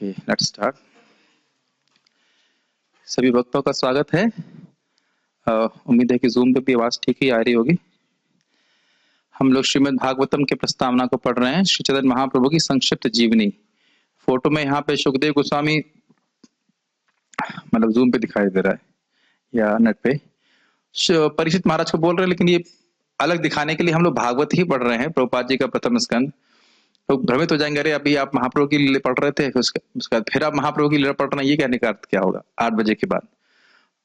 Let's start. सभी भक्तों का स्वागत है। उम्मीद है कि जूम पे भी आवाज ठीक ही आ रही होगी। हम लोग श्रीमद् भागवतम के प्रस्तावना को पढ़ रहे हैं, श्री चैतन्य महाप्रभु की संक्षिप्त जीवनी। फोटो में यहाँ पे सुखदेव गोस्वामी मतलब जूम पे दिखाई दे रहा है या नेट पे परीक्षित महाराज को बोल रहे हैं, लेकिन ये अलग दिखाने के लिए हम लोग भागवत ही पढ़ रहे हैं, प्रभुपाद जी का प्रथम स्कंद। तो भ्रमित हो जाएंगे, अरे अभी आप महाप्रभु की लीला पढ़ रहे थे, उसका फिर आप महाप्रभु की लीला पढ़ रहे हैं, ये कहने का अर्थ क्या होगा 8 बजे के बाद।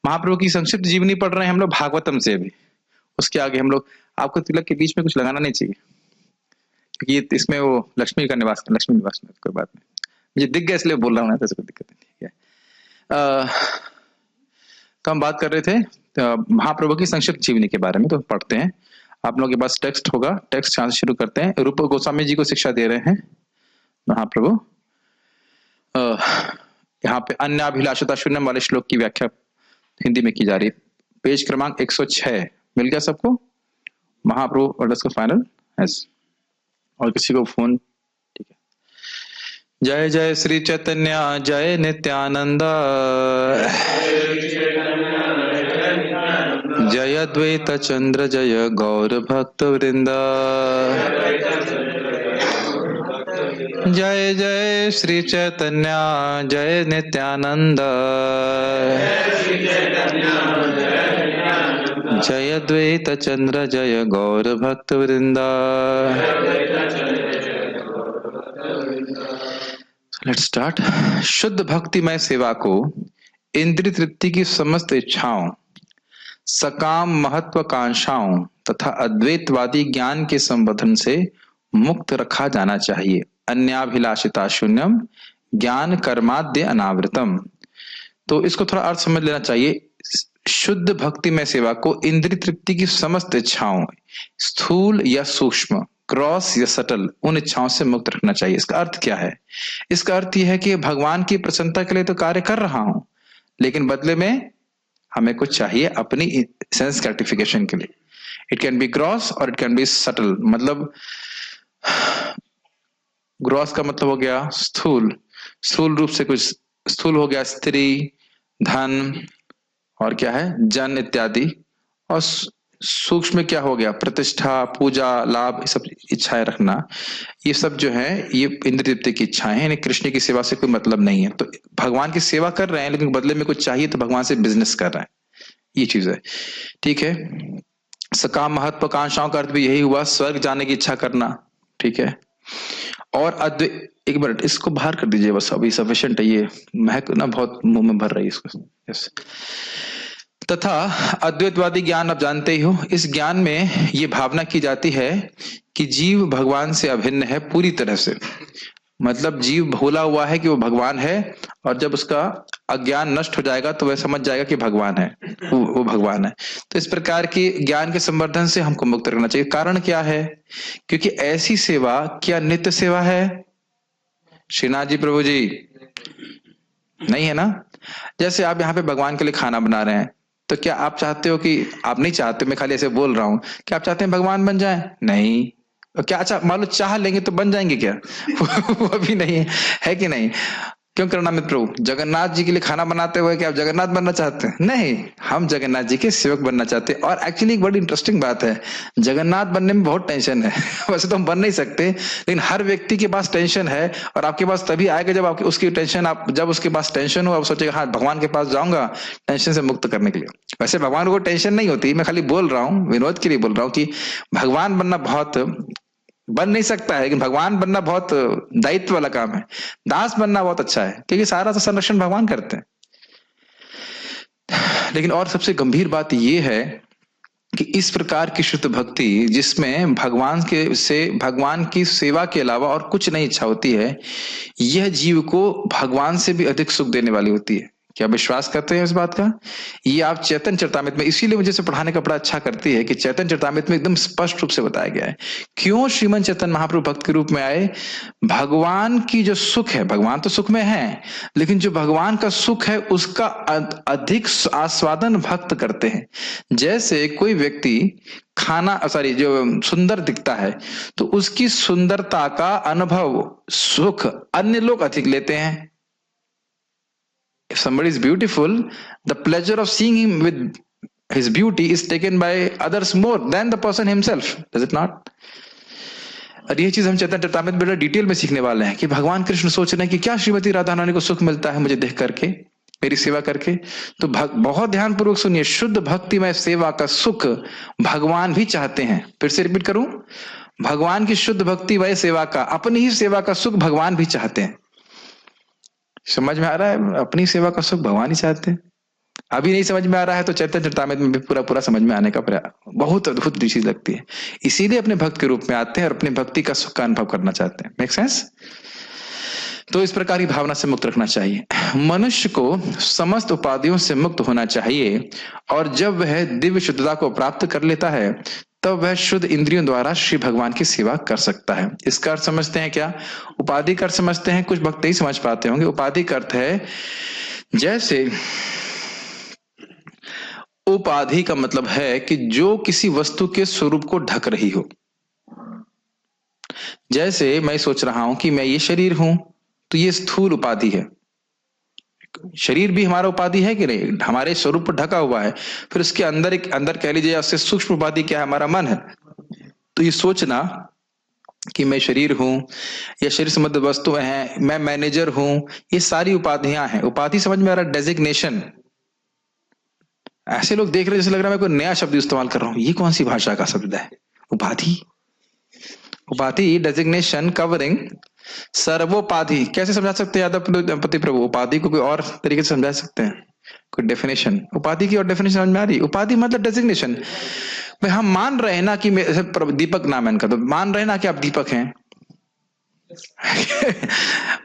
महाप्रभु की संक्षिप्त जीवनी पढ़ रहे हैं हम लोग भागवतम से भी। उसके आगे हम लोग, आपको तिलक के बीच में कुछ लगाना नहीं चाहिए क्योंकि इसमें वो लक्ष्मी का निवास, लक्ष्मी निवास में कोई बात नहीं, मुझे दिख गया इसलिए बोल रहा हूँ, तो कोई दिक्कत नहीं। ठीक है, तो हम बात कर रहे थे महाप्रभु की संक्षिप्त जीवनी के बारे में। तो पढ़ते हैं, आप लोगों के पास टेक्स्ट होगा, टेक्स्ट यहाँ से शुरू करते हैं। रूप गोस्वामी जी को शिक्षा दे रहे हैं महाप्रभु। यहाँ पे अन्याभिलाषता शून्यम वाले श्लोक की व्याख्या हिंदी में की जा रही है। पेज क्रमांक 106 मिल गया सबको? महाप्रभु और फाइनल यस। और किसी को फोन? ठीक है। जय जय श्री चैतन्य जय नित्यानंद, जय अद्वैत चंद्र जय गौर भक्त वृंद, जय जय श्री चैतन्य जय नित्यानंद, जय अद्वैत चंद्र जय गौर भक्त वृंद। Let's start. शुद्ध भक्तिमय सेवा को इंद्रिय तृप्ति की समस्त इच्छाओं, सकाम महत्वाकांक्षाओं तथा अद्वैतवादी ज्ञान के संबंधन से मुक्त रखा जाना चाहिए। अन्याभिलाषिता शून्यम ज्ञान कर्माद्य अनावृतम। तो इसको थोड़ा अर्थ समझ लेना चाहिए। शुद्ध भक्तिमय सेवा को इंद्रिय तृप्ति की समस्त इच्छाओं, स्थूल या सूक्ष्म, क्रॉस या सटल, उन इच्छाओं से मुक्त रखना चाहिए। इसका अर्थ क्या है? इसका अर्थ यह है कि भगवान की प्रसन्नता के लिए तो कार्य कर रहा हूं, लेकिन बदले में हमें कुछ चाहिए अपनी सेंस ग्रेटिफिकेशन के लिए। इट कैन बी ग्रॉस और इट कैन बी सटल। मतलब ग्रॉस का मतलब हो गया स्थूल, स्थूल रूप से कुछ स्थूल हो गया स्त्री, धन और क्या है जन इत्यादि। और सूक्ष्म में क्या हो गया प्रतिष्ठा, पूजा, लाभ, सब इच्छाएं रखना। ये सब जो है ये इंद्रिय तृप्ति की इच्छाएं हैं, कृष्ण की सेवा से कोई मतलब नहीं है। तो भगवान की सेवा कर रहे हैं लेकिन बदले में कुछ चाहिए, तो भगवान से बिजनेस कर रहे हैं, ये चीज है। ठीक है। सकाम महत्वाकांक्षाओं का अर्थ भी यही हुआ, स्वर्ग जाने की इच्छा करना। ठीक है। और एक मिनट इसको बाहर कर दीजिए बस, अभी सफिशिएंट है, ये महक ना बहुत मुंह में भर रही है इसको। यस। तथा अद्वैतवादी ज्ञान आप जानते ही हो, इस ज्ञान में ये भावना की जाती है कि जीव भगवान से अभिन्न है पूरी तरह से। मतलब जीव भोला हुआ है कि वो भगवान है, और जब उसका अज्ञान नष्ट हो जाएगा तो वह समझ जाएगा कि भगवान है, वो भगवान है। तो इस प्रकार की ज्ञान के संवर्धन से हमको मुक्त करना चाहिए। कारण क्या है? क्योंकि ऐसी सेवा क्या नित्य सेवा है? श्रीनाथ जी प्रभु जी नहीं है ना। जैसे आप यहाँ पे भगवान के लिए खाना बना रहे हैं, तो क्या आप चाहते हो कि, आप नहीं चाहते, मैं खाली ऐसे बोल रहा हूं, क्या आप चाहते हैं भगवान बन जाए? नहीं। क्या अच्छा मान लो चाह लेंगे तो बन जाएंगे क्या? वो भी नहीं है कि नहीं? क्यों करना मित्रों? जगन्नाथ जी के लिए खाना बनाते हुए क्या आप जगन्नाथ बनना चाहते हैं? नहीं, हम जगन्नाथ जी के सेवक बनना चाहते हैं। और एक्चुअली एक बड़ी इंटरेस्टिंग बात है, जगन्नाथ बनने में बहुत टेंशन है। वैसे तो हम बन नहीं सकते, लेकिन हर व्यक्ति के पास टेंशन है, और आपके पास तभी आएगा जब आपकी उसकी टेंशन, आप जब उसके पास टेंशन हो, आप सोचेगा हाँ भगवान के पास जाऊंगा टेंशन से मुक्त करने के लिए। वैसे भगवान को टेंशन नहीं होती, मैं खाली बोल रहा हूँ, विनोद के लिए बोल रहा हूँ कि भगवान बनना बहुत, बन नहीं सकता है लेकिन भगवान बनना बहुत दायित्व वाला काम है। दास बनना बहुत अच्छा है क्योंकि सारा तो संरक्षण भगवान करते हैं। लेकिन और सबसे गंभीर बात यह है कि इस प्रकार की शुद्ध भक्ति जिसमें भगवान की सेवा के अलावा और कुछ नहीं इच्छा होती है, यह जीव को भगवान से भी अधिक सुख देने वाली होती है। क्या विश्वास करते हैं इस बात का? ये आप चैतन्य चरितामृत में, इसीलिए मुझे इसे पढ़ाने का बड़ा अच्छा करती है कि चैतन्य चरितामृत में एकदम स्पष्ट रूप से बताया गया है क्यों श्रीमन चैतन्य महाप्रभु भक्त के रूप में आए। भगवान की जो सुख है, भगवान तो सुख में है, लेकिन जो भगवान का सुख है उसका अधिक आस्वादन भक्त करते हैं। जैसे कोई व्यक्ति जो सुंदर दिखता है तो उसकी सुंदरता का अनुभव, सुख अन्य लोग अधिक लेते हैं, If somebody is beautiful, the pleasure of seeing him with his beauty is taken by others more than the person himself. Does it not? और ये चीज हम चैतन्य चरितामृत में बड़ा डिटेल में सीखने वाले हैं कि भगवान कृष्ण सोच रहे हैं कि क्या श्रीमती राधा रानी को सुख मिलता है मुझे देख करके, मेरी सेवा करके। तो बहुत ध्यान पूर्वक सुनिए, शुद्ध भक्तिमय सेवा का सुख भगवान भी चाहते हैं। फिर से रिपीट करूं, भगवान की शुद्ध भक्तिमय सेवा का, अपनी ही सेवा का सुख भगवान भी चाहते हैं। समझ में आ रहा है? अपनी सेवा का सुख भगवान ही चाहते हैं। अभी नहीं समझ में आ रहा है तो चैतन्य चरितामृत में भी पूरा पूरा समझ में आने का प्रयास, बहुत अद्भुत चीज लगती है। इसीलिए अपने भक्त के रूप में आते हैं और अपनी भक्ति का सुख का अनुभव करना चाहते हैं। Make sense? तो इस प्रकार की भावना से मुक्त रखना चाहिए। मनुष्य को समस्त उपाधियों से मुक्त होना चाहिए, और जब वह दिव्य शुद्धता को प्राप्त कर लेता है तब वह शुद्ध इंद्रियों द्वारा श्री भगवान की सेवा कर सकता है। इसका अर्थ समझते हैं क्या? उपाधि का अर्थ समझते हैं, कुछ भक्त ही समझ पाते होंगे। उपाधि का अर्थ है, जैसे उपाधि का मतलब है कि जो किसी वस्तु के स्वरूप को ढक रही हो। जैसे मैं सोच रहा हूं कि मैं ये शरीर हूं, तो ये स्थूल उपाधि है। शरीर भी हमारा उपाधि है कि नहीं? हमारे स्वरूप पर ढका हुआ है। फिर उसके अंदर एक अंदर कह लीजिए उससे सूक्ष्म उपाधि क्या है? हमारा मन है। तो ये सोचना कि मैं शरीर हूं या शरीर संबंधित वस्तुएं हैं, मैं मैनेजर हूं, ये सारी उपाधियां हैं। उपाधि समझ में आ रहा है? डेजिग्नेशन। ऐसे लोग देख रहे जैसे लग रहा है मैं कोई नया शब्द इस्तेमाल कर रहा हूं, ये कौन सी भाषा का शब्द है? उपाधि। उपाधि, डेजिग्नेशन, कवरिंग, सर्वोपाधि। कैसे समझा सकते हैं यादव दंपति प्रभु? उपाधि को कोई और तरीके से समझा सकते हैं? कोई डेफिनेशन उपाधि की और डेफिनेशन समझ में आ रही? उपाधि मतलब डेजिग्नेशन। भाई हम मान रहे हैं ना कि दीपक नाम है इनका, तो मान रहे हैं ना कि आप दीपक हैं।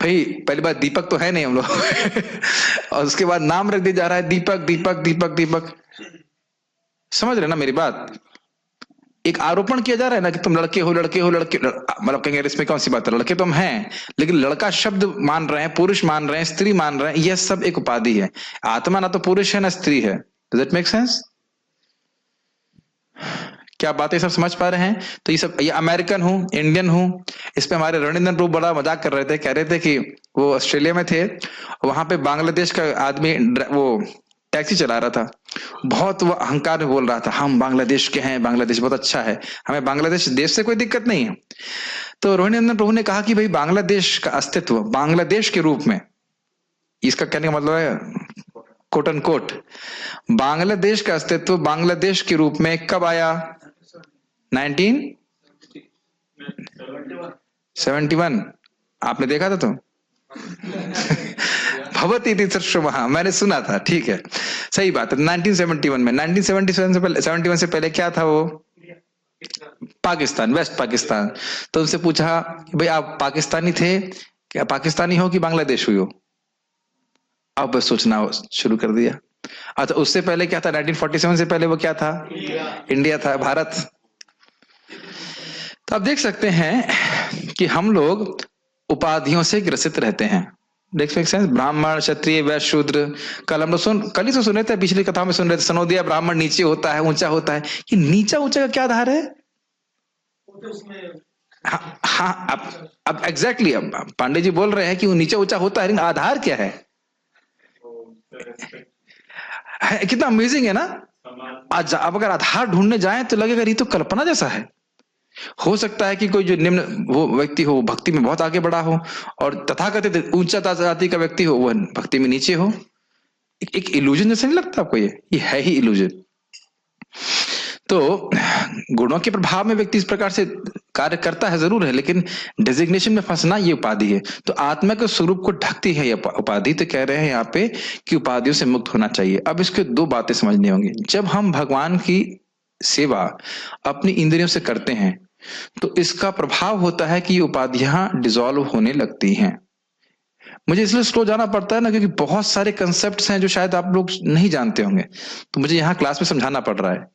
भाई पहली बात दीपक तो है नहीं हम लोग और उसके बाद नाम रख दिया जा रहा है दीपक दीपक दीपक दीपक। समझ रहे ना मेरी बात? एक आरोपण किया जा रहा है ना कि तुम लड़के हो, लड़के हो, लड़के, मतलब कहेंगे इसमें कौन सी बात है? लड़के तो हम हैं, लेकिन लड़का शब्द मान रहे हैं, पुरुष मान रहे हैं, स्त्री मान रहे हैं, यह सब एक उपाधि है। आत्मा ना तो पुरुष है ना स्त्री है। Does it make sense? क्या बातें सब समझ पा रहे हैं? तो ये सब, ये अमेरिकन हूं, इंडियन हूं, इस पे हमारे रणेंद्र प्रभु बड़ा मजाक कर रहे थे। कह रहे थे कि वो ऑस्ट्रेलिया में थे, वहां पे बांग्लादेश का आदमी वो टैक्सी चला रहा था, बहुत वो अहंकार में बोल रहा था, हम बांग्लादेश के हैं, बांग्लादेश बहुत अच्छा है, हमें बांग्लादेश देश से कोई दिक्कत नहीं है। तो रोहिणी प्रभु ने कहा कि भाई बांग्लादेश का अस्तित्व बांग्लादेश के रूप में, इसका कहने का मतलब है कोट एंड कोट, बांग्लादेश का अस्तित्व बांग्लादेश के रूप में कब आया? 1971। आपने देखा था? तो भवती तीर्थश्रमः मैंने सुना था, ठीक है, सही बात है। 1971 में, 1977 से पहले, 71 से पहले क्या था वो? पाकिस्तान, वेस्ट पाकिस्तान। तो उनसे पूछा भाई आप पाकिस्तानी थे क्या, पाकिस्तानी हो कि बांग्लादेश हुई हो? अब बस सोचना शुरू कर दिया। अच्छा उससे पहले क्या था? 1947 से पहले वो क्या था? इंडिया था, भारत। तो आप देख सकते हैं कि हम लोग उपाधियों से ग्रसित रहते हैं। देख सकते हैं ब्राह्मण, क्षत्रिय, वैश्य, शूद्र। कल हम लोग कल ही तो सुन रहे थे, पिछली कथा में सुन रहे थे, सनोदिया ब्राह्मण नीचे होता है, ऊंचा होता है। ये नीचा ऊंचा का क्या आधार है? हाँ अब एग्जैक्टली अब पांडे जी बोल रहे हैं कि वो नीचा ऊंचा होता है, लेकिन आधार क्या है? कितना अमेजिंग है ना। अब अगर आधार ढूंढने जाए तो लगेगा ये तो कल्पना जैसा है। हो सकता है कि कोई जो निम्न वो व्यक्ति हो भक्ति में बहुत आगे बढ़ा हो, और तथाकथित ऊंचा जाति का व्यक्ति हो वह भक्ति में नीचे हो। एक इल्यूजन जैसा नहीं लगता आपको? ये है ही इल्यूजन। तो गुणों के प्रभाव में व्यक्ति इस प्रकार से कार्य करता है जरूर है, लेकिन डेजिग्नेशन में फंसना ये उपाधि है। तो आत्मा के स्वरूप को ढकती है ये उपाधि। तो कह रहे हैं यहाँ पे कि उपाधियों से मुक्त होना चाहिए। अब इसके दो बातें समझनी होंगी। जब हम भगवान की सेवा अपनी इंद्रियों से करते हैं तो इसका प्रभाव होता है कि ये उपाधियां डिसॉल्व होने लगती हैं। मुझे इसलिए स्लो जाना पड़ता है ना, क्योंकि बहुत सारे कंसेप्ट्स हैं जो शायद आप लोग नहीं जानते होंगे, तो मुझे यहाँ क्लास में समझाना पड़ रहा है।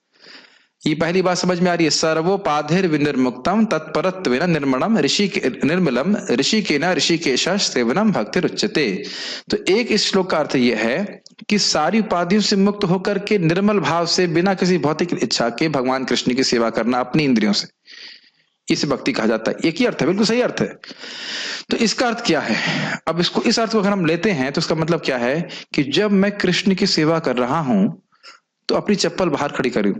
ये पहली बात समझ में आ रही है? सर्वोपाधिर विनिर्मुक्तम तत्परत्वेन निर्मलम निर्मलम ऋषिकेन ऋषिकेश सेवनम भक्तिरुच्यते। तो एक इस श्लोक का अर्थ यह है कि सारी उपाधियों से मुक्त होकर के निर्मल भाव से बिना किसी भौतिक इच्छा के भगवान कृष्ण की सेवा करना अपनी इंद्रियों से। इसे भक्ति कहा जाता है। एक ही अर्थ है, बिल्कुल सही अर्थ है। तो इसका अर्थ क्या है? अब इसको, इस अर्थ को अगर हम लेते हैं तो इसका मतलब क्या है कि जब मैं कृष्ण की सेवा कर रहा हूं तो अपनी चप्पल बाहर खड़ी करूं,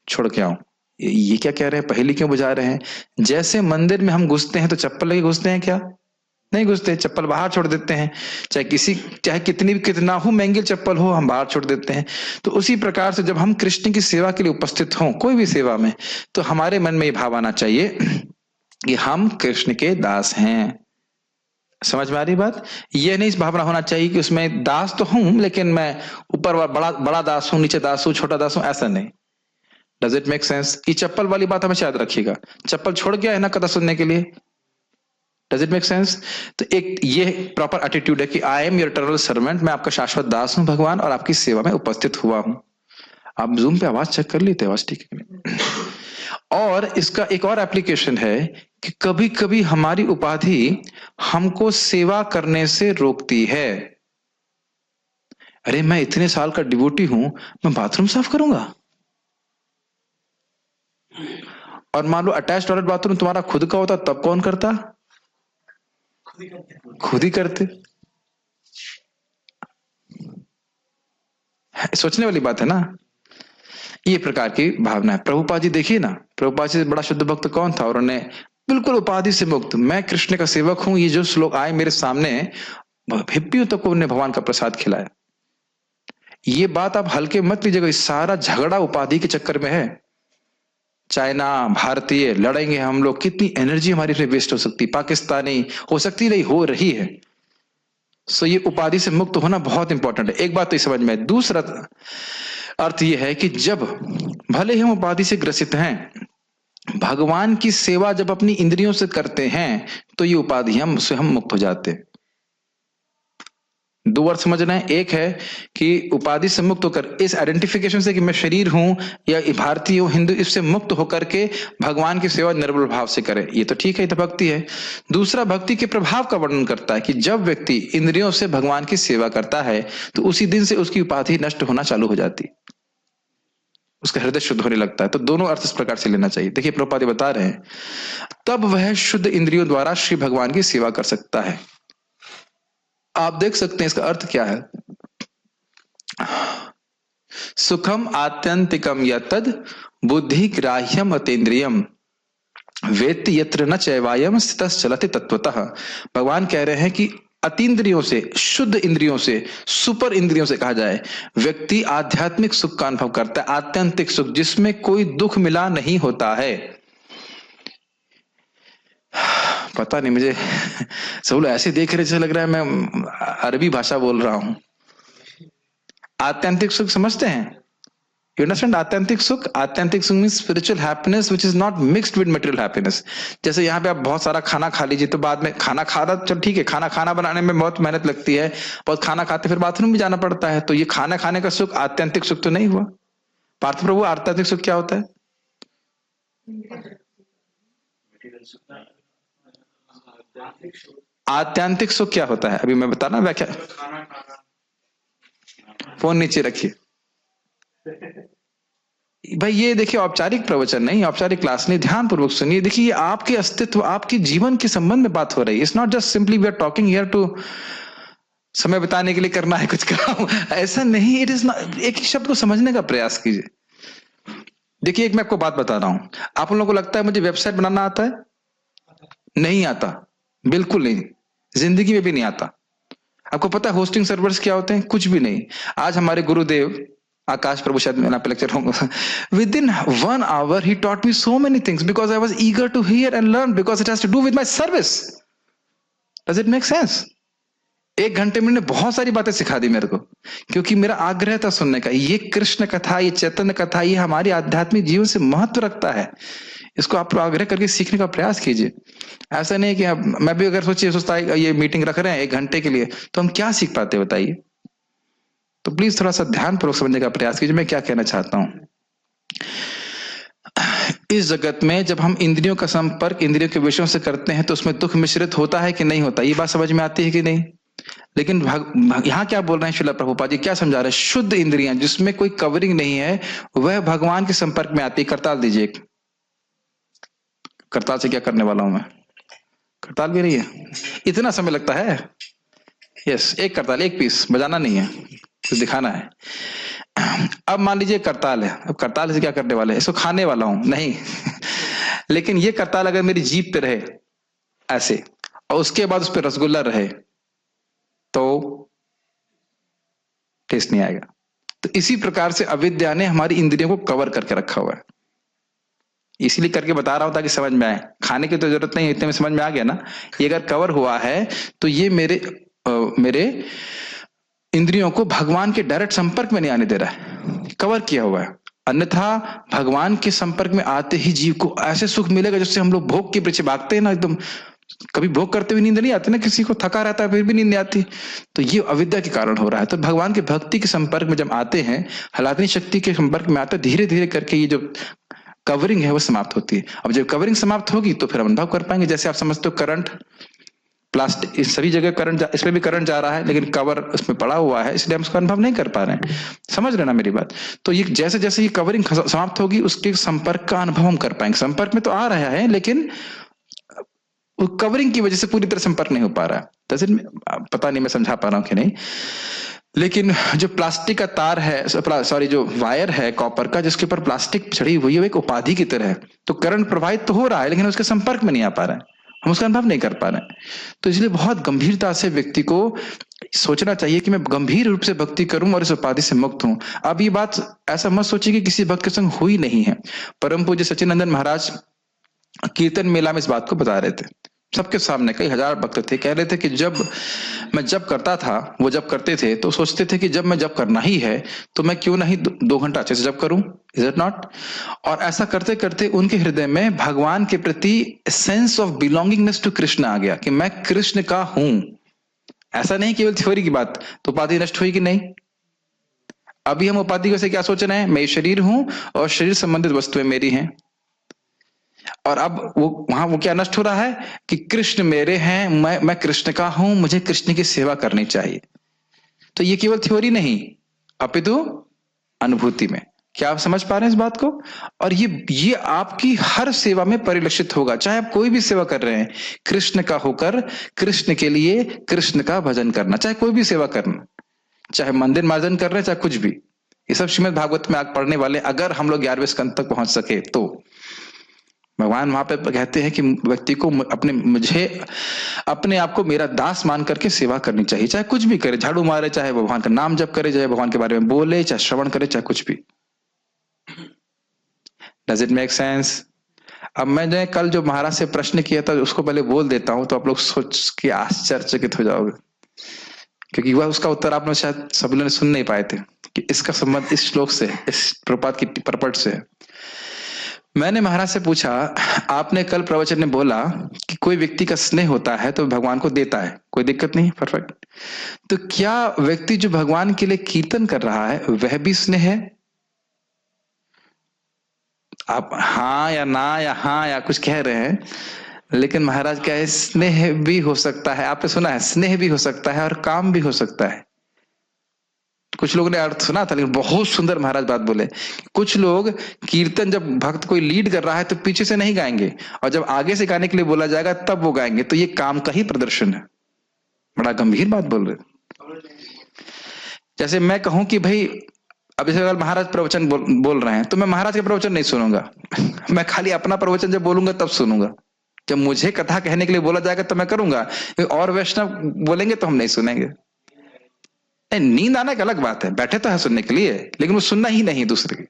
छोड़ के आऊं। ये क्या कह रहे हैं? पहेली क्यों बुझा रहे हैं? जैसे मंदिर में हम घुसते हैं तो चप्पल लेके घुसते हैं क्या? नहीं घुसते, चप्पल बाहर छोड़ देते हैं। चाहे कितनी भी, कितना हो महंगी चप्पल हो, हम बाहर छोड़ देते हैं। तो उसी प्रकार से जब हम कृष्ण की सेवा के लिए उपस्थित हों, कोई भी सेवा में, तो हमारे मन में ये भाव आना चाहिए कि हम कृष्ण के दास हैं। समझ में आ रही बात? ये नहीं इस भावना होना चाहिए कि उसमें दास तो हूं लेकिन मैं ऊपर बड़ा बड़ा दास हूं, नीचे दास हूं, छोटा दास हूं, ऐसा नहीं। Does it make sense? ये चप्पल वाली बात हमें याद रखिएगा। चप्पल छोड़ गया है ना कथा सुनने के लिए। Does it make sense? तो एक ये प्रॉपर एटीट्यूड है कि I am your eternal servant, मैं आपका शाश्वत दास हूं भगवान, और आपकी सेवा में उपस्थित हुआ हूं। आप जूम पे आवाज चेक कर लेते, आवाज ठीक है? और इसका एक और एप्लीकेशन है कि कभी कभी हमारी उपाधि हमको सेवा करने से रोकती है। अरे मैं इतने साल का डिवोटी हूं, मैं बाथरूम साफ करूंगा? और मान लो अटैच टॉयलेट बाथरूम तुम्हारा खुद का होता तब कौन करता? खुद ही करते। सोचने वाली बात है ना। ये प्रकार की भावना है। प्रभुपाद जी देखिए ना, प्रभुपाद जी बड़ा शुद्ध भक्त कौन था, और उन्हें बिल्कुल उपाधि से मुक्त, मैं कृष्ण का सेवक हूं, ये जो श्लोक आए मेरे सामने, हिप्पियों तक को उन्हें भगवान का प्रसाद खिलाया। ये बात आप हल्के मत लीजिएगा, इस सारा झगड़ा उपाधि के चक्कर में है। चाइना भारतीय लड़ेंगे हम लोग, कितनी एनर्जी हमारी इसमें वेस्ट हो सकती, पाकिस्तानी हो सकती, नहीं हो रही है। सो ये उपाधि से मुक्त होना बहुत इंपॉर्टेंट है। एक बात तो समझ में। दूसरा अर्थ यह है कि जब भले ही हम उपाधि से ग्रसित हैं, भगवान की सेवा जब अपनी इंद्रियों से करते हैं तो ये उपाधि से हम मुक्त हो जाते हैं। दो अर्थ समझ रहे हैं। एक है कि उपाधि से मुक्त होकर, इस आइडेंटिफिकेशन से कि मैं शरीर हूं या भारतीय हूं, हिंदू, इससे मुक्त होकर के भगवान की सेवा निर्बल भाव से करे, ये तो ठीक है, ये तो भक्ति है। दूसरा भक्ति के प्रभाव का वर्णन करता है कि जब व्यक्ति इंद्रियों से भगवान की सेवा करता है तो उसी दिन से उसकी उपाधि नष्ट होना चालू हो जाती, उसका हृदय शुद्ध होने लगता है। तो दोनों अर्थ इस प्रकार से लेना चाहिए। देखिए प्रभुपाद बता रहे हैं, तब वह शुद्ध इंद्रियों द्वारा श्री भगवान की सेवा कर सकता है। आप देख सकते हैं इसका अर्थ क्या है। सुखम आत्यंतिकम यतद बुद्धि ग्राह्यम अतीन्द्रियम वेत्ति यत्र न चैवायम स्थितः चलति तत्वतः। भगवान कह रहे हैं कि अतीन्द्रियों से, शुद्ध इंद्रियों से, सुपर इंद्रियों से कहा जाए, व्यक्ति आध्यात्मिक सुख का अनुभव करता है, आत्यंतिक सुख जिसमें कोई दुख मिला नहीं होता है। पता नहीं, मुझे सब लोग ऐसे देख रहे जैसे लग रहा है मैं अरबी भाषा बोल रहा हूं। आत्यंतिक सुख समझते हैं? यू अंडरस्टैंड आत्यंतिक सुख? आत्यंतिक सुख means spiritual happiness which is not mixed with material happiness. जैसे यहाँ पे आप बहुत सारा खाना खा लीजिए तो बाद में खाना खाना, चलो ठीक है, खाना बनाने में बहुत मेहनत लगती है, बहुत खाना खाते फिर बाथरूम भी जाना पड़ता है, तो ये खाना खाने का सुख आत्यंतिक सुख तो नहीं हुआ। पार्थ प्रभु, आत्यंतिक सुख क्या होता है? आत्यंतिक सुख क्या होता है? अभी मैं बताना व्याख्या। फोन नीचे रखिए भाई। ये देखिए औपचारिक प्रवचन नहीं, औपचारिक क्लास नहीं, ध्यान पूर्वक सुनिए। देखिए ये आपके अस्तित्व, आपके जीवन के संबंध में बात हो रही है। It's not just simply we are talking here to समय बिताने के लिए करना है कुछ कराऊं, ऐसा नहीं। It is not. एक ही शब्द को समझने का प्रयास कीजिए। देखिए एक मैं आपको बात बता रहा हूं, आप लोगों को लगता है मुझे वेबसाइट बनाना आता है? नहीं आता, बिल्कुल नहीं, जिंदगी में भी नहीं आता। आपको पता है होस्टिंग सर्वर्स क्या होते हैं? कुछ भी नहीं। आज हमारे गुरुदेव आकाश प्रभु, शायद मैं पे लेक्चर होंगे, विद इन 1 hour ही taught me so many things because I was eager to hear and learn, because it has to do with my service. Does it make sense? 1 घंटे में बहुत सारी बातें सिखा दी मेरे को, क्योंकि मेरा आग्रह था सुनने का। ये कृष्ण कथा, ये चैतन्य कथा, ये हमारी आध्यात्मिक जीवन से महत्व रखता है। इसको आप आग्रह करके सीखने का प्रयास कीजिए। ऐसा नहीं कि मैं भी अगर सोचता है ये मीटिंग रख रहे हैं 1 घंटे के लिए, तो हम क्या सीख पाते बताइए? तो प्लीज थोड़ा सा ध्यानपूर्वक समझने का प्रयास कीजिए मैं क्या कहना चाहता हूं। इस जगत में जब हम इंद्रियों का संपर्क इंद्रियों के विषयों से करते हैं तो उसमें दुख मिश्रित होता है कि नहीं होता? ये बात समझ में आती है कि नहीं? लेकिन यहां क्या बोल रहे हैं श्रील प्रभुपाद जी, क्या समझा रहे हैं? शुद्ध इंद्रियां जिसमें कोई कवरिंग नहीं है, वह भगवान के संपर्क में आती है। करताल दीजिए। करताल से क्या करने वाला हूं मैं? करताल भी नहीं है, इतना समय लगता है? यस, एक करताल, एक पीस बजाना नहीं है, कुछ दिखाना है। अब मान लीजिए करताल है, अब करताल से क्या करने वाले हैं? इसको खाने वाला हूं नहीं। लेकिन ये करताल अगर मेरी जीभ पे रहे ऐसे, और उसके बाद उस पर रसगुल्ला रहे, तो टेस्ट नहीं आएगा। तो इसी प्रकार से अविद्या ने हमारी इंद्रियों को कवर करके रखा हुआ है। इसीलिए करके बता रहा हूं ताकि समझ में आए, खाने की तो जरूरत नहीं, इतने में समझ में आ गया ना। ये अगर कवर हुआ है तो ये मेरे इंद्रियों को भगवान के डायरेक्ट संपर्क में नहीं आने दे रहा है, कवर किया हुआ है। अन्यथा भगवान के संपर्क में आते ही जीव को ऐसे सुख मिलेगा जिससे हम लोग भोग के पीछे भागते हैं ना एकदम। कभी भोग करते हुए नींद नहीं आती ना, किसी को थका रहता है फिर भी नींद नहीं आती, तो ये अविद्या के कारण हो रहा है। तो भगवान के भक्ति के संपर्क में जब आते हैं, हलादनी शक्ति के संपर्क में आते, धीरे धीरे करके ये जो कवरिंग है वो समाप्त होती है। अब जब कवरिंग समाप्त होगी तो फिर हम अनुभव कर पाएंगे। जैसे आप समझते हो करंट, प्लास्टिक, इस सभी जगह करंट, इसमें भी करंट जा रहा है लेकिन कवर उसमें पड़ा हुआ है, इसलिए हम उसका अनुभव नहीं कर पा रहे हैं। समझ रहे ना मेरी बात? तो ये जैसे जैसे ये कवरिंग समाप्त होगी उसके संपर्क का अनुभव हम कर पाएंगे। संपर्क में तो आ रहा है लेकिन कवरिंग की वजह से पूरी तरह संपर्क नहीं हो पा रहा है। जैसे पता नहीं मैं समझा पा रहा हूं कि नहीं, लेकिन जो प्लास्टिक का तार है, सॉरी जो वायर है कॉपर का जिसके ऊपर प्लास्टिक चढ़ी हुई है, वो एक उपाधि की तरह है। तो करंट प्रवाहित तो हो रहा है लेकिन उसके संपर्क में नहीं आ पा रहा है, हम उसका अनुभव नहीं कर पा रहे हैं। तो इसलिए बहुत गंभीरता से व्यक्ति को सोचना चाहिए कि मैं गंभीर रूप से भक्ति करूं और इस उपाधि से मुक्त हूं। अब ये बात ऐसा मत सोचिए कि किसी भक्त के संग हुई नहीं है। परम पूज्य सच्चिदानंद महाराज कीर्तन मेला में इस बात को बता रहे थे, सबके सामने कई हजार भक्त थे, कह रहे थे कि जब मैं जब करता था, वो जब करते थे तो सोचते थे कि जब मैं जब करना ही है तो मैं क्यों नहीं 2 घंटा अच्छे से जब करूं, इज इट नॉट? और ऐसा करते करते उनके हृदय में भगवान के प्रति sense of belongingness to Krishna आ गया कि मैं कृष्ण का हूं। ऐसा नहीं केवल थ्योरी की बात। तो उपाधि नष्ट हुई कि नहीं? अभी हम उपाधि से क्या सोच रहे हैं? मैं शरीर हूं और शरीर संबंधित वस्तुएं मेरी हैं। और अब वो क्या नष्ट हो रहा है कि कृष्ण मेरे हैं, मैं कृष्ण का हूं, मुझे कृष्ण की सेवा करनी चाहिए। तो ये केवल थ्योरी नहीं अपितु अनुभूति में। क्या आप समझ पा रहे हैं इस बात को? और ये आपकी हर सेवा में परिलक्षित होगा, चाहे आप कोई भी सेवा कर रहे हैं, कृष्ण का होकर कृष्ण के लिए कृष्ण का भजन करना, चाहे कोई भी सेवा करना, चाहे मंदिर मार्जन कर रहे हैं, चाहे कुछ भी। ये सब श्रीमद् भागवत में आग पढ़ने वाले, अगर हम लोग 11वें स्कंद तक पहुंच सके तो भगवान वहां पे कहते हैं कि व्यक्ति को मुझे अपने आप को मेरा दास मान करके सेवा करनी चाहिए, चाहे कुछ भी करे, झाड़ू मारे, चाहे भगवान का नाम जप करे, चाहे भगवान के बारे में बोले, चाहे श्रवण करे, चाहे कुछ भी। Does it make sense? अब मैंने कल जो महाराज से प्रश्न किया था उसको पहले बोल देता हूं तो आप लोग सोच के आश्चर्यचकित हो जाओगे, क्योंकि वह उसका उत्तर आप लोग शायद सब लोगों ने सुन नहीं पाए थे कि इसका संबंध इस श्लोक से, इस प्रपात की परपट से। मैंने महाराज से पूछा, आपने कल प्रवचन में बोला कि कोई व्यक्ति का स्नेह होता है तो भगवान को देता है, कोई दिक्कत नहीं, परफेक्ट। तो क्या व्यक्ति जो भगवान के लिए कीर्तन कर रहा है वह भी स्नेह है? आप हाँ या ना या हाँ या कुछ कह रहे हैं, लेकिन महाराज क्या है, स्नेह भी हो सकता है। आपने सुना है स्नेह भी हो सकता है और काम भी हो सकता है। कुछ लोगों ने अर्थ सुना था लेकिन बहुत सुंदर महाराज बात बोले। कुछ लोग कीर्तन जब भक्त कोई लीड कर रहा है तो पीछे से नहीं गाएंगे, और जब आगे से गाने के लिए बोला जाएगा तब वो गाएंगे, तो ये काम का ही प्रदर्शन है। बड़ा गंभीर बात बोल रहे। जैसे मैं कहूं कि भाई अब जैसे अगर महाराज प्रवचन बोल रहे हैं तो मैं महाराज के प्रवचन नहीं सुनूंगा। मैं खाली अपना प्रवचन जब बोलूंगा तब सुनूंगा। जब मुझे कथा कहने के लिए बोला जाएगा तो मैं करूंगा, और वैष्णव बोलेंगे तो हम नहीं सुनेंगे। नींद आना एक अलग बात है, बैठे तो है सुनने के लिए, लेकिन वो सुनना ही नहीं दूसरे की।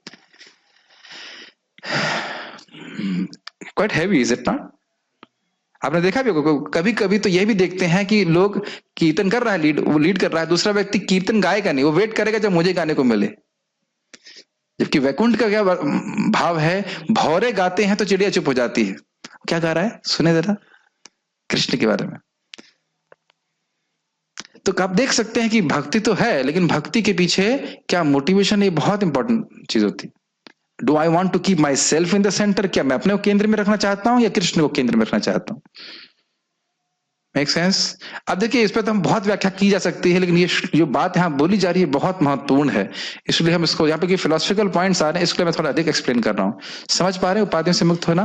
Quite heavy, is it not? आपने देखा भी होगा, कभी कभी तो ये भी देखते हैं कि लोग कीर्तन कर रहा है, वो लीड कर रहा है, दूसरा व्यक्ति कीर्तन गाएगा नहीं, वो वेट करेगा जब मुझे गाने को मिले। जबकि वैकुंठ का क्या भाव है, भौरे गाते हैं तो चिड़िया चुप हो जाती है। क्या गा रहा है, सुने जरा कृष्ण के बारे में। तो आप देख सकते हैं कि भक्ति तो है, लेकिन भक्ति के पीछे क्या मोटिवेशन, ये बहुत इंपॉर्टेंट चीज होती है। Do I want to keep myself in the centre? क्या मैं अपने को केंद्र में रखना चाहता हूं या कृष्ण को केंद्र में रखना चाहता हूं? Make sense? अब देखिए, इस पर तो हम बहुत व्याख्या की जा सकती है, लेकिन ये जो बात यहाँ बोली जा रही है बहुत महत्वपूर्ण है, इसलिए हम इसको यहाँ पे फिलोसफिकल पॉइंट्स आ रहे हैं, इसलिए मैं थोड़ा अधिक एक्सप्लेन कर रहा हूँ। समझ पा रहे हैं उपाधियों से मुक्त होना?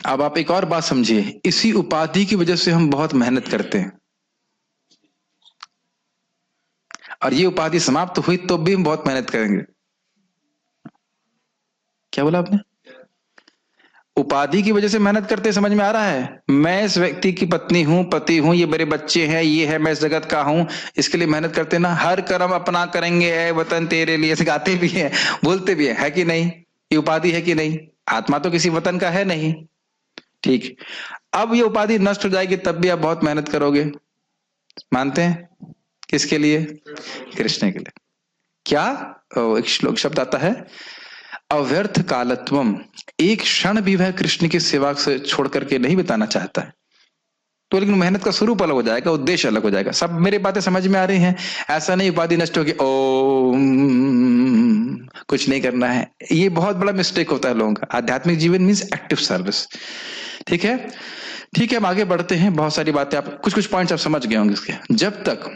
अब आप एक और बात समझिए, इसी उपाधि की वजह से हम बहुत मेहनत करते हैं, और ये उपाधि समाप्त हुई तो भी हम बहुत मेहनत करेंगे। क्या बोला आपने? उपाधि की वजह से मेहनत करते, समझ में आ रहा है? मैं इस व्यक्ति की पत्नी हूं, पति हूं, ये मेरे बच्चे हैं, ये है, मैं इस जगत का हूं, इसके लिए मेहनत करते ना। हर कर्म अपना करेंगे, है वतन तेरे लिए, गाते भी हैं, बोलते भी है कि नहीं? ये उपाधि है कि नहीं? आत्मा तो किसी वतन का है नहीं। ठीक, अब ये उपाधि नष्ट हो जाएगी तब भी आप बहुत मेहनत करोगे, मानते हैं? किसके लिए? कृष्ण के लिए। क्या? एक श्लोक शब्द आता है, अव्यर्थ कालत्वम, एक क्षण भी वह कृष्ण की सेवा से छोड़ करके नहीं बिताना चाहता है। तो लेकिन मेहनत का स्वरूप अलग हो जाएगा, उद्देश्य अलग हो जाएगा। सब मेरी बातें समझ में आ रही हैं? ऐसा नहीं उपाधि नष्ट होगी ओ कुछ नहीं करना है, ये बहुत बड़ा मिस्टेक होता है लोगों का। आध्यात्मिक जीवन मीन्स एक्टिव सर्विस। ठीक है, ठीक है, हम आगे बढ़ते हैं। बहुत सारी बातें आप कुछ कुछ पॉइंट्स आप समझ गए होंगे इसके। जब तक,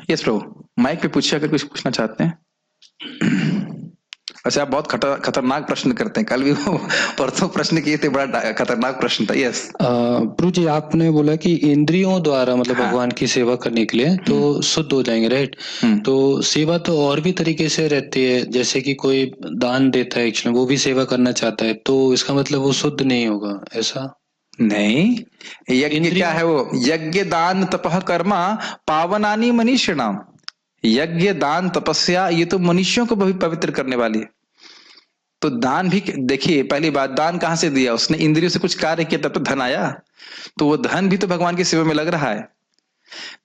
यस प्रभु, माइक पे पूछिए अगर कुछ पूछना चाहते हैं। अच्छा, आप बहुत खतरनाक प्रश्न करते हैं, कल भी वो परसों प्रश्न किए थे, बड़ा खतरनाक प्रश्न था। यस प्रभु जी, आपने बोला कि इंद्रियों द्वारा मतलब हाँ। भगवान की सेवा करने के लिए तो शुद्ध हो जाएंगे, राइट? तो सेवा तो और भी तरीके से रहती है, जैसे कि कोई दान देता है एक्चुअली, वो भी सेवा करना चाहता है, तो इसका मतलब वो शुद्ध नहीं होगा, ऐसा नहीं। यज्ञ क्या है? वो यज्ञ दान तपह कर्मा पावनानी मनीषिणाम। यज्ञ दान तपस्या ये तो मनुष्यों को भी पवित्र करने वाली है। तो दान भी देखिए, पहली बात, दान कहां से दिया? उसने इंद्रियों से कुछ कार्य किया तब तो धन आया। तो वो धन भी तो भगवान की सेवा में लग रहा है।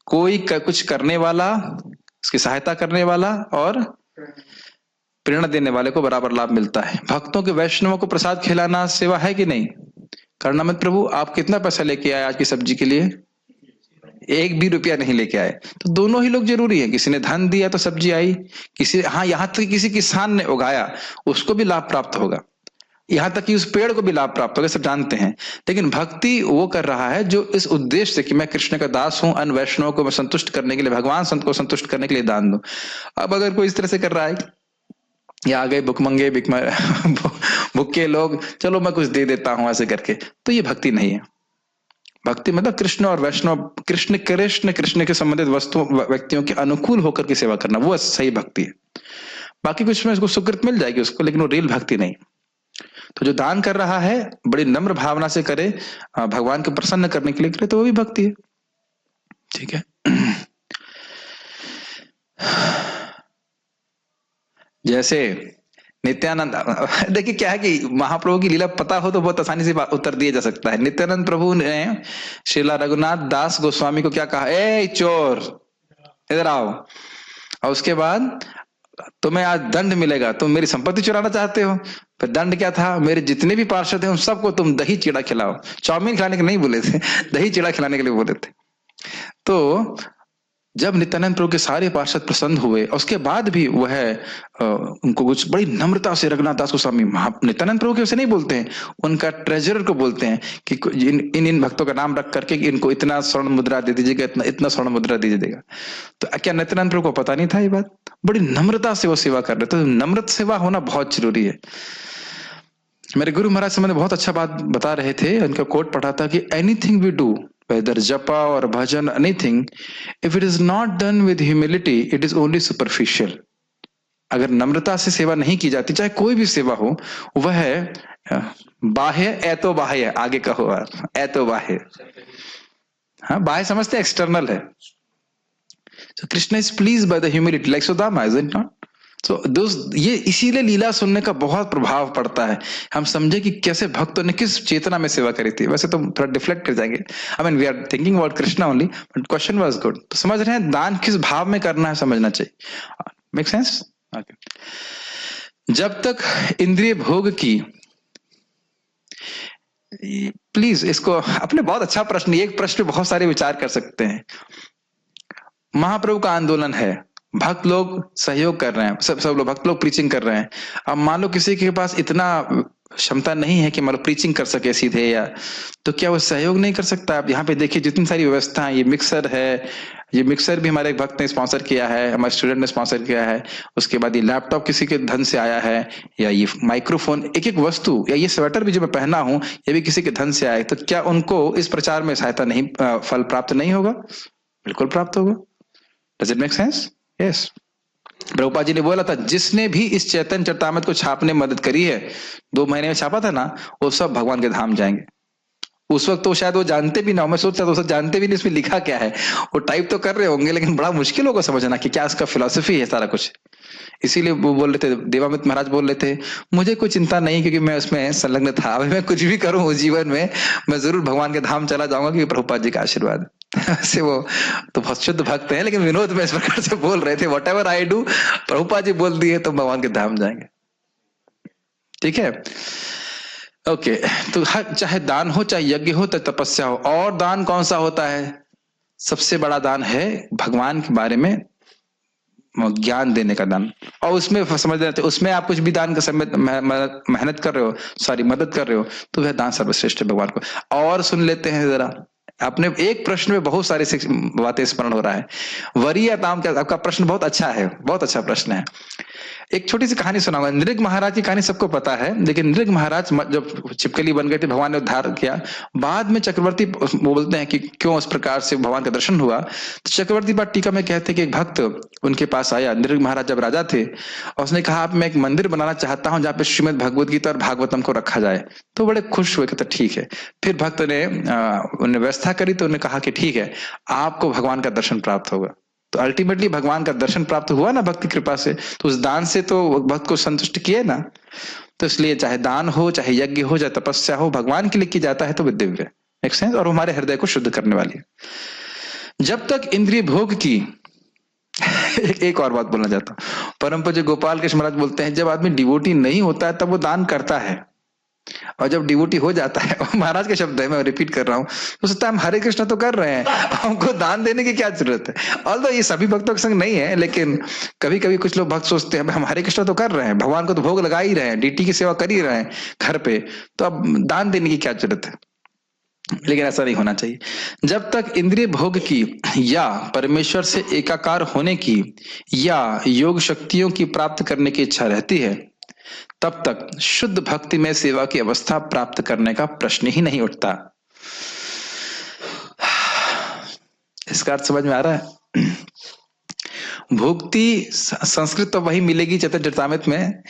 कोई कुछ करने वाला, उसकी सहायता करने वाला और प्रेरणा देने वाले को बराबर लाभ मिलता है। भक्तों के, वैष्णवों को प्रसाद खिलाना सेवा है कि नहीं? करना मत प्रभु, आप कितना पैसा लेके आए आज की सब्जी के लिए? एक भी रुपया नहीं लेके आए। तो दोनों ही लोग जरूरी है। किसी ने धन दिया तो सब्जी आई, किसी, हाँ, यहां तक किसी किसान ने उगाया उसको भी लाभ प्राप्त होगा, यहां तक कि उस पेड़ को भी लाभ प्राप्त होगा, सब जानते हैं। लेकिन भक्ति वो कर रहा है जो इस उद्देश्य से कि मैं कृष्ण का दास हूं, अन्य वैष्णवों को मैं संतुष्ट करने के लिए, भगवान संत को संतुष्ट करने के लिए दान दूं। अब अगर कोई इस तरह से कर रहा है, या आ गए भुखमंगे भुक्के लोग, चलो मैं कुछ दे देता हूं ऐसे करके, तो ये भक्ति नहीं है। भक्ति मतलब कृष्ण और वैष्णव, कृष्ण कृष्ण कृष्ण के संबंधित वस्तु व्यक्तियों के अनुकूल होकर के सेवा करना, वो सही भक्ति है। बाकी कुछ में उसको सुकृत मिल जाएगी उसको, लेकिन वो रियल भक्ति नहीं। तो जो दान कर रहा है बड़ी नम्र भावना से करे, भगवान को प्रसन्न करने के लिए करे, तो वो भी भक्ति है। ठीक है। जैसे नित्यानंद, देखिए क्या है कि महाप्रभु की लीला पता हो तो बहुत आसानी से उत्तर दिया जा सकता है। नित्यानंद प्रभु ने श्रीला रघुनाथ दास गोस्वामी को क्या कहा? ए चोर, इधर आओ। और उसके बाद तुम्हें आज दंड मिलेगा, तुम मेरी संपत्ति चुराना चाहते हो। फिर दंड क्या था? मेरे जितने भी पार्षद हैं उन सबको तुम दही चिड़ा खिलाओ। चाउमीन खिलाने के नहीं बोले थे, दही चिड़ा खिलाने के लिए बोले थे। तो जब नित्यानंद प्रभु के सारे पार्षद प्रसन्न हुए, उसके बाद भी वह उनको कुछ बड़ी नम्रता से, रघुनाथ दास गोस्वामी नित्यानंद प्रभु के उसे नहीं बोलते हैं, उनका ट्रेजरर को बोलते हैं कि इन भक्तों का नाम रख करके कि इनको इतना स्वर्ण मुद्रा दे दीजिएगा, इतना इतना स्वर्ण मुद्रा दे दीजिएगा। तो क्या नित्यानंद प्रभु को पता नहीं था ये बात? बड़ी नम्रता से वो सेवा कर रहे। तो नम्रत सेवा होना बहुत जरूरी है। मेरे गुरु महाराज से मैंने बहुत अच्छा बात बता रहे थे, उनका कोट पढ़ा था कि anything we do, whether japa or bhajan, anything, if it is not done with humility, it is only superficial. अगर नम्रता से सेवा नहीं की जाती, चाहे कोई भी सेवा हो, वह बाह्य, ऐतो बाह्य, आगे कहो ऐतो बाह्य, हाँ, बाह्य समझते एक्सटर्नल है। So Krishna is pleased by the humility, like Sudama, is it not? तो ये इसीलिए लीला सुनने का बहुत प्रभाव पड़ता है। हम समझे कि कैसे भक्तों ने किस चेतना में सेवा करी थी। वैसे तो थोड़ा डिफ्लेक्ट कर जाएंगे, I mean we are thinking about Krishna only, but question was good. तो समझ रहे हैं दान किस भाव में करना है, समझना चाहिए। Make sense? जब तक इंद्रिय भोग की, प्लीज इसको अपने, बहुत अच्छा प्रश्न, एक प्रश्न पे बहुत सारे विचार कर सकते हैं। महाप्रभु का आंदोलन है, भक्त लोग सहयोग कर रहे हैं, सब लोग भक्त लोग प्रीचिंग कर रहे हैं। अब मान लो किसी के पास इतना क्षमता नहीं है कि मान लो प्रीचिंग कर सके सीधे, या तो क्या वो सहयोग नहीं कर सकता? आप यहाँ पे देखिए जितनी सारी व्यवस्था है, ये मिक्सर है, ये मिक्सर भी हमारे एक भक्त ने स्पॉन्सर किया है, हमारे स्टूडेंट ने स्पॉन्सर किया है। उसके बाद ये लैपटॉप किसी के धन से आया है, या ये माइक्रोफोन, एक एक वस्तु, या ये स्वेटर भी जो मैं पहना हूं ये भी किसी के धन से आया है। तो क्या उनको इस प्रचार में सहायता नहीं, फल प्राप्त नहीं होगा? बिल्कुल प्राप्त होगा। Does it make sense? Yes. Prabhupada ji ने बोला था, जिसने भी इस चैतन्य चरितामृत को छापने में मदद करी है, 2 महीने में छापा था ना, वो सब भगवान के धाम जाएंगे। उस वक्त तो शायद वो जानते भी ना हो, मैं सोचता था जानते भी नहीं इसमें लिखा क्या है, वो टाइप तो कर रहे होंगे, लेकिन बड़ा मुश्किल होगा समझना कि क्या इसका फिलॉसफी है सारा कुछ। इसीलिए वो बोल रहे थे, देवामित महाराज बोल रहे थे, मुझे कोई चिंता नहीं क्योंकि मैं उसमें संलग्न था, अभी मैं कुछ भी करूं उस जीवन में, मैं जरूर भगवान के धाम चला जाऊंगा क्योंकि प्रभुपाद जी का आशीर्वाद। से वो तो बहुत शुद्ध भक्त हैं, लेकिन विनोद में इस प्रकार से बोल रहे थे, whatever I do, Prabhupada ji बोल दिए तो भगवान के धाम जाएंगे। ठीक है, ओके। तो चाहे दान हो, चाहे यज्ञ हो, चाहे तपस्या हो, और दान कौन सा होता है? सबसे बड़ा दान है भगवान के बारे में ज्ञान देने का दान। और उसमें समझ रहे थे, उसमें आप कुछ भी दान का समय मेहनत कर रहे हो, सॉरी मदद कर रहे हो, तो वह दान सर्वश्रेष्ठ है भगवान को। और सुन लेते हैं जरा, आपने एक प्रश्न में बहुत सारी बातें स्मरण हो रहा है। वरीय दाम क्या? आपका प्रश्न बहुत अच्छा है, बहुत अच्छा प्रश्न है। एक छोटी सी कहानी सुनाऊंगा। नृग महाराज की कहानी सबको पता है, लेकिन नृग महाराज जब छिपकली बन गए थे, भगवान ने उद्धार किया। बाद में चक्रवर्ती बोलते हैं कि क्यों इस प्रकार से भगवान का दर्शन हुआ, तो चक्रवर्ती बात टीका में कहते हैं कि एक भक्त उनके पास आया, नृग महाराज जब राजा थे, और उसने कहा आप, मैं एक मंदिर बनाना चाहता हूं जहाँ पे श्रीमद भगवद गीता और भागवतम को रखा जाए। तो बड़े खुश हुए, कहते ठीक है। फिर भक्त ने उन्हें व्यवस्था करी, तो उन्हें कहा कि ठीक है, आपको भगवान का दर्शन प्राप्त होगा। तो अल्टीमेटली भगवान का दर्शन प्राप्त हुआ ना भक्ति कृपा से, तो उस दान से तो भक्त को संतुष्ट किए ना। तो इसलिए चाहे दान हो, चाहे यज्ञ हो, चाहे तपस्या हो, भगवान के लिए की जाता है तो दिव्य एक सेंस, और हमारे हृदय को शुद्ध करने वाली है। जब तक इंद्रिय भोग की एक और बात बोलना चाहता हूं। परम पूज्य गोपाल कृष्ण महाराज बोलते हैं, जब आदमी डिवोटी नहीं होता है तब वो दान करता है, और जब डिवोटी हो जाता है, महाराज के शब्द है, मैं रिपीट कर रहा हूं, तो सोचता है हम हरे कृष्ण तो कर रहे हैं, हमको दान देने की क्या जरूरत है। ऑल्दो ये सभी भक्तों के संग नहीं है, लेकिन कभी कभी कुछ लोग भक्त सोचते हैं हम हरे कृष्ण तो कर रहे हैं, भगवान को तो भोग लगा ही रहे हैं, डीटी की सेवा कर ही रहे हैं घर पे, तो अब दान देने की क्या जरूरत है। लेकिन ऐसा नहीं होना चाहिए। जब तक इंद्रिय भोग की, या परमेश्वर से एकाकार होने की, या योग शक्तियों की प्राप्त करने की इच्छा रहती है, तब तक शुद्ध भक्ति में सेवा की अवस्था प्राप्त करने का प्रश्न ही नहीं उठता। इसका अर्थ समझ में आ रहा है? भुक्ति संस्कृत तो वही मिलेगी चैतन्य चरितामृत में।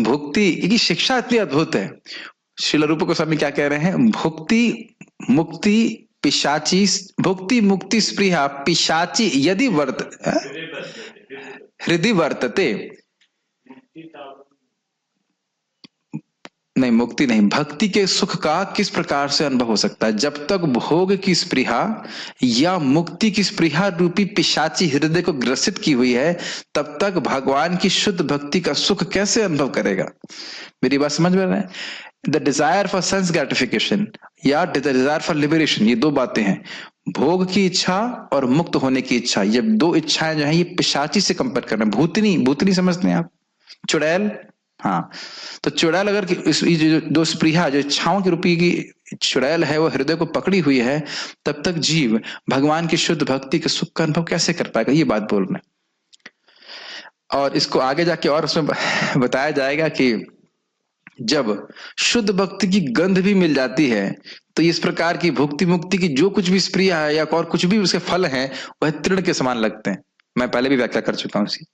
भुक्ति की शिक्षा इतनी अद्भुत है। श्रील रूप गोस्वामी क्या कह रहे हैं? भुक्ति मुक्ति पिशाची, भुक्ति मुक्ति स्पृहा पिशाची यदि हृदय वर्तते, नहीं मुक्ति नहीं, भक्ति के सुख का किस प्रकार से अनुभव हो सकता है? जब तक भोग की स्पृहा या मुक्ति की स्पृहा रूपी पिशाची हृदय को ग्रसित की हुई है, तब तक भगवान की शुद्ध भक्ति का सुख कैसे अनुभव करेगा? मेरी बात समझ में रहे हैं? The desire for sense gratification या द डिजायर फॉर लिबरेशन, ये दो बातें हैं। भोग की इच्छा और मुक्त होने की इच्छा, ये दो इच्छाएं जो है ये पिशाची से कंपेयर कर रहे हैं। भूतनी, भूतनी समझते हैं आप? चुड़ैल, हाँ। तो चुड़ैल अगर जो दो स्पृहा, जो इच्छाओं की रूपी की चुड़ैल है, वो हृदय को पकड़ी हुई है, तब तक जीव भगवान की शुद्ध भक्ति के सुख का अनुभव कैसे कर पाएगा? ये बात बोल रहे हैं। और इसको आगे जाके और उसमें बताया जाएगा कि जब शुद्ध भक्ति की गंध भी मिल जाती है, तो इस प्रकार की भुक्ति मुक्ति की जो कुछ भी स्प्रिया है या और कुछ भी उसके फल हैं, वह तृण के समान लगते हैं। मैं पहले भी व्याख्या कर चुका हूं इसी,